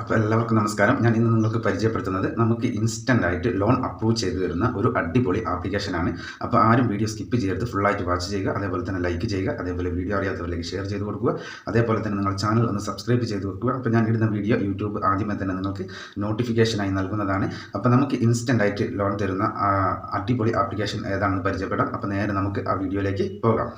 അപ്പോൾ എല്ലാവർക്കും നമസ്കാരം. ഞാൻ ഇന്ന് നിങ്ങൾക്ക് പരിചയപ്പെടുത്തുന്നത് നമുക്ക് ഇൻസ്റ്റൻ്റ് ആയിട്ട് ലോൺ അപ്രൂവ് ചെയ്തു തരുന്ന ഒരു അടിപൊളി ആപ്ലിക്കേഷനാണ്. അപ്പോൾ ആരും വീഡിയോ സ്കിപ്പ് ചെയ്യരുത്, ഫുള്ളായിട്ട് വാച്ച് ചെയ്യുക, അതേപോലെ തന്നെ ലൈക്ക് ചെയ്യുക, അതേപോലെ വീഡിയോ അറിയാത്തവരിലേക്ക് ഷെയർ ചെയ്ത് കൊടുക്കുക, അതേപോലെ തന്നെ നിങ്ങൾ ചാനൽ ഒന്ന് സബ്സ്ക്രൈബ് ചെയ്ത് വെക്കുക. അപ്പോൾ ഞാൻ ഇടുന്ന വീഡിയോ യൂട്യൂബ് ആദ്യമേ തന്നെ നിങ്ങൾക്ക് നോട്ടിഫിക്കേഷനായി നൽകുന്നതാണ്. അപ്പോൾ നമുക്ക് ഇൻസ്റ്റൻ്റ് ആയിട്ട് ലോൺ തരുന്ന അടിപൊളി ആപ്ലിക്കേഷൻ ഏതാണെന്ന് പരിചയപ്പെടാം. അപ്പോൾ നേരെ നമുക്ക് ആ വീഡിയോയിലേക്ക് പോകാം.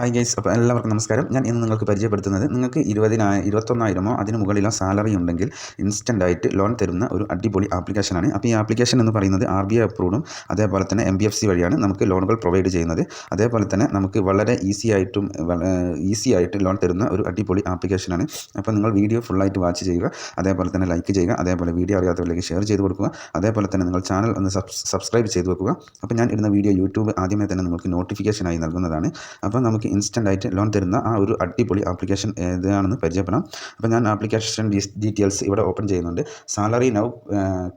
ഹായ് ഗൈസ്, അപ്പോൾ എല്ലാവർക്കും നമസ്കാരം. ഞാൻ ഇന്ന് നിങ്ങൾക്ക് പരിചയപ്പെടുത്തുന്നത് നിങ്ങൾക്ക് 21,000 അതിന് മുകളിലോ സാലറി ഉണ്ടെങ്കിൽ ഇൻസ്റ്റൻ്റ് ആയിട്ട് ലോൺ തരുന്ന ഒരു അടിപൊളി ആപ്ലിക്കേഷനാണ്. അപ്പോൾ ഈ ആപ്ലിക്കേഷൻ എന്ന് പറയുന്നത് RBI അപ്രൂവ്ഡും അതേപോലെ തന്നെ MBFC വഴിയാണ് നമുക്ക് ലോണുകൾ പ്രൊവൈഡ് ചെയ്യുന്നത്. അതേപോലെ തന്നെ നമുക്ക് വളരെ ഈസി ആയിട്ട് ലോൺ തരുന്ന ഒരു അടിപൊളി ആപ്ലിക്കേഷനാണ്. അപ്പോൾ നിങ്ങൾ വീഡിയോ ഫുള്ളായിട്ട് വാച്ച് ചെയ്യുക, അതേപോലെ തന്നെ ലൈക്ക് ചെയ്യുക, അതേപോലെ വീഡിയോ അറിയാത്തവരിലേക്ക് ഷെയർ ചെയ്ത് കൊടുക്കുക, അതേപോലെ തന്നെ നിങ്ങൾ ചാനൽ ഒന്ന് സബ്സ്ക്രൈബ് ചെയ്ത് വെക്കുക. അപ്പോൾ ഞാൻ ഇടുന്ന വീഡിയോ യൂട്യൂബ് ആദ്യമേ തന്നെ നിങ്ങൾക്ക് നോട്ടിഫിക്കേഷനായി നൽകുന്നതാണ്. അപ്പോൾ നമുക്ക് ഇൻസ്റ്റൻ്റ് ആയിട്ട് ലോൺ തരുന്ന ആ ഒരു അടിപൊളി ആപ്ലിക്കേഷൻ ഏതാണെന്ന് പരിചയപ്പെടാം. അപ്പോൾ ഞാൻ ആപ്ലിക്കേഷൻ ഡീറ്റെയിൽസ് ഇവിടെ ഓപ്പൺ ചെയ്യുന്നുണ്ട്. Salary now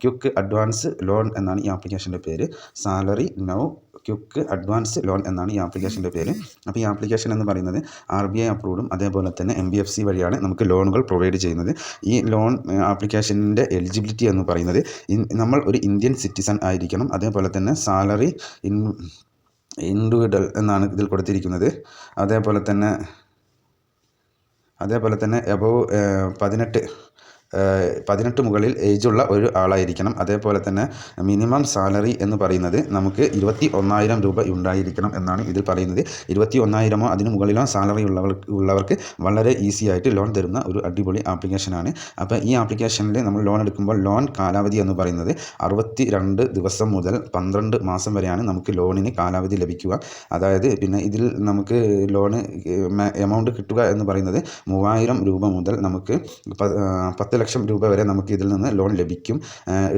quick advance loan എന്നാണ് ഈ ആപ്ലിക്കേഷൻ്റെ പേര്. Salary now quick advance loan എന്നാണ് ഈ ആപ്ലിക്കേഷൻ്റെ പേര്. അപ്പോൾ ഈ ആപ്ലിക്കേഷൻ എന്ന് പറയുന്നത് RBI അപ്രൂവ്ഡും അതേപോലെ തന്നെ MBFC വഴിയാണ് നമുക്ക് ലോണുകൾ പ്രൊവൈഡ് ചെയ്യുന്നത്. ഈ ലോൺ ആപ്ലിക്കേഷൻ്റെ എലിജിബിലിറ്റി എന്ന് പറയുന്നത് നമ്മൾ ഒരു ഇന്ത്യൻ സിറ്റിസൺ ആയിരിക്കണം. അതേപോലെ തന്നെ സാലറി ഇൻഡിവിജ്വൽ എന്നാണ് ഇതിൽ കൊടുത്തിരിക്കുന്നത്. അതേപോലെ തന്നെ എബവ് 18 മുകളിൽ ഏജുള്ള ഒരു ആളായിരിക്കണം. അതേപോലെ തന്നെ മിനിമം സാലറി എന്ന് പറയുന്നത് നമുക്ക് 21,000 രൂപ ഉണ്ടായിരിക്കണം എന്നാണ് ഇതിൽ പറയുന്നത്. 21,000 അതിന് മുകളിലോ സാലറി ഉള്ളവർക്ക് വളരെ ഈസി ആയിട്ട് ലോൺ തരുന്ന ഒരു അടിപൊളി ആപ്ലിക്കേഷനാണ്. അപ്പോൾ ഈ ആപ്ലിക്കേഷനിൽ നമ്മൾ ലോൺ എടുക്കുമ്പോൾ ലോൺ കാലാവധി എന്ന് പറയുന്നത് 62 ദിവസം മുതൽ 12 മാസം വരെയാണ് നമുക്ക് ലോണിന് കാലാവധി ലഭിക്കുക. അതായത് പിന്നെ ഇതിൽ നമുക്ക് ലോണ് എമൗണ്ട് കിട്ടുക എന്ന് പറയുന്നത് 3,000 രൂപ മുതൽ നമുക്ക് 10 ലക്ഷം രൂപ വരെ നമുക്ക് ഇതിൽ നിന്ന് ലോൺ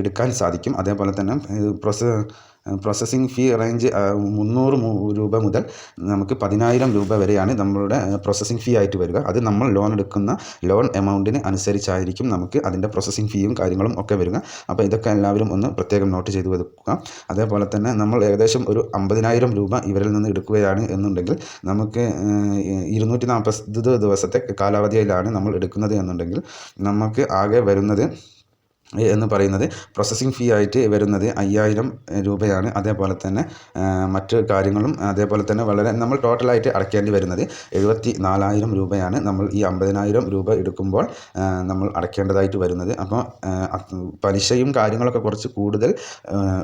എടുക്കാൻ സാധിക്കും. അതേപോലെ തന്നെ പ്രോസസ്സിംഗ് ഫീ റേഞ്ച് 300 രൂപ മുതൽ നമുക്ക് 10,000 രൂപ വരെയാണ് നമ്മളുടെ പ്രോസസ്സിംഗ് ഫീ ആയിട്ട് വരിക. അത് നമ്മൾ ലോൺ എടുക്കുന്ന ലോൺ എമൗണ്ടിന് അനുസരിച്ചായിരിക്കും നമുക്ക് അതിൻ്റെ പ്രോസസ്സിംഗ് ഫീയും കാര്യങ്ങളും ഒക്കെ വരിക. അപ്പോൾ ഇതൊക്കെ എല്ലാവരും ഒന്ന് പ്രത്യേകം നോട്ട് ചെയ്ത് വെക്കുക. അതേപോലെ തന്നെ നമ്മൾ ഏകദേശം ഒരു 50,000 രൂപ ഇവരിൽ നിന്ന് എടുക്കുകയാണ് എന്നുണ്ടെങ്കിൽ നമുക്ക് 240 ദിവസത്തെ കാലാവധിയിലാണ് നമ്മൾ എടുക്കുന്നത് എന്നുണ്ടെങ്കിൽ നമുക്ക് ആകെ വരുന്നത് എന്ന് പറയുന്നത് പ്രോസസ്സിംഗ് ഫീ ആയിട്ട് വരുന്നത് 5,000 രൂപയാണ്. അതേപോലെ തന്നെ മറ്റ് കാര്യങ്ങളും അതേപോലെ തന്നെ വളരെ നമ്മൾ ടോട്ടലായിട്ട് അടയ്ക്കേണ്ടി വരുന്നത് 74,000 രൂപയാണ്. നമ്മൾ ഈ 50,000 രൂപ എടുക്കുമ്പോൾ നമ്മൾ അടയ്ക്കേണ്ടതായിട്ട് വരുന്നത്. അപ്പോൾ പലിശയും കാര്യങ്ങളൊക്കെ കുറച്ച് കൂടുതൽ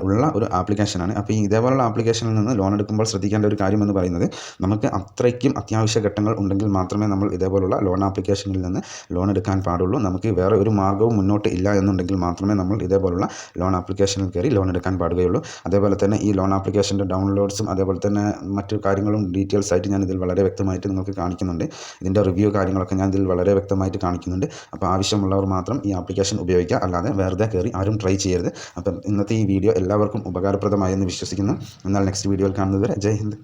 ഉള്ള ഒരു ആപ്ലിക്കേഷനാണ്. അപ്പോൾ ഇതേപോലുള്ള ആപ്ലിക്കേഷനിൽ നിന്ന് ലോൺ എടുക്കുമ്പോൾ ശ്രദ്ധിക്കേണ്ട ഒരു കാര്യം എന്ന് പറയുന്നത് നമുക്ക് അത്രയ്ക്കും അത്യാവശ്യ ഘട്ടങ്ങൾ ഉണ്ടെങ്കിൽ മാത്രമേ നമ്മൾ ഇതേപോലുള്ള ലോൺ ആപ്ലിക്കേഷനിൽ നിന്ന് ലോൺ എടുക്കാൻ പാടുള്ളൂ. നമുക്ക് വേറെ ഒരു മാർഗ്ഗവും മുന്നോട്ട് ഇല്ല എന്നുണ്ടെങ്കിൽ മാത്രമേ നമ്മൾ ഇതേപോലുള്ള ലോൺ ആപ്ലിക്കേഷനിൽ കയറി ലോൺ എടുക്കാൻ പാടുകയുള്ളൂ. അതേപോലെ തന്നെ ഈ ലോൺ ആപ്ലിക്കേഷൻ്റെ ഡൗൺലോഡ്സും അതേപോലെ തന്നെ മറ്റു കാര്യങ്ങളും ഡീറ്റെയിൽസ് ആയിട്ട് ഞാൻ ഇതിൽ വളരെ വ്യക്തമായിട്ട് നിങ്ങൾക്ക് കാണിക്കുന്നുണ്ട്. ഇതിൻ്റെ റിവ്യൂ കാര്യങ്ങളൊക്കെ ഞാൻ ഇതിൽ വളരെ വ്യക്തമായിട്ട് കാണിക്കുന്നുണ്ട്. അപ്പോൾ ആവശ്യമുള്ളവർ മാത്രം ഈ ആപ്ലിക്കേഷൻ ഉപയോഗിക്കുക, അല്ലാതെ വെറുതെ കയറി ആരും ട്രൈ ചെയ്യരുത്. അപ്പം ഇന്നത്തെ ഈ വീഡിയോ എല്ലാവർക്കും ഉപകാരപ്രദമായെന്ന് വിശ്വസിക്കുന്നു. എന്നാൽ നെക്സ്റ്റ് വീഡിയോയിൽ കാണുന്നത് വരെ ജയ് ഹിന്ദ്.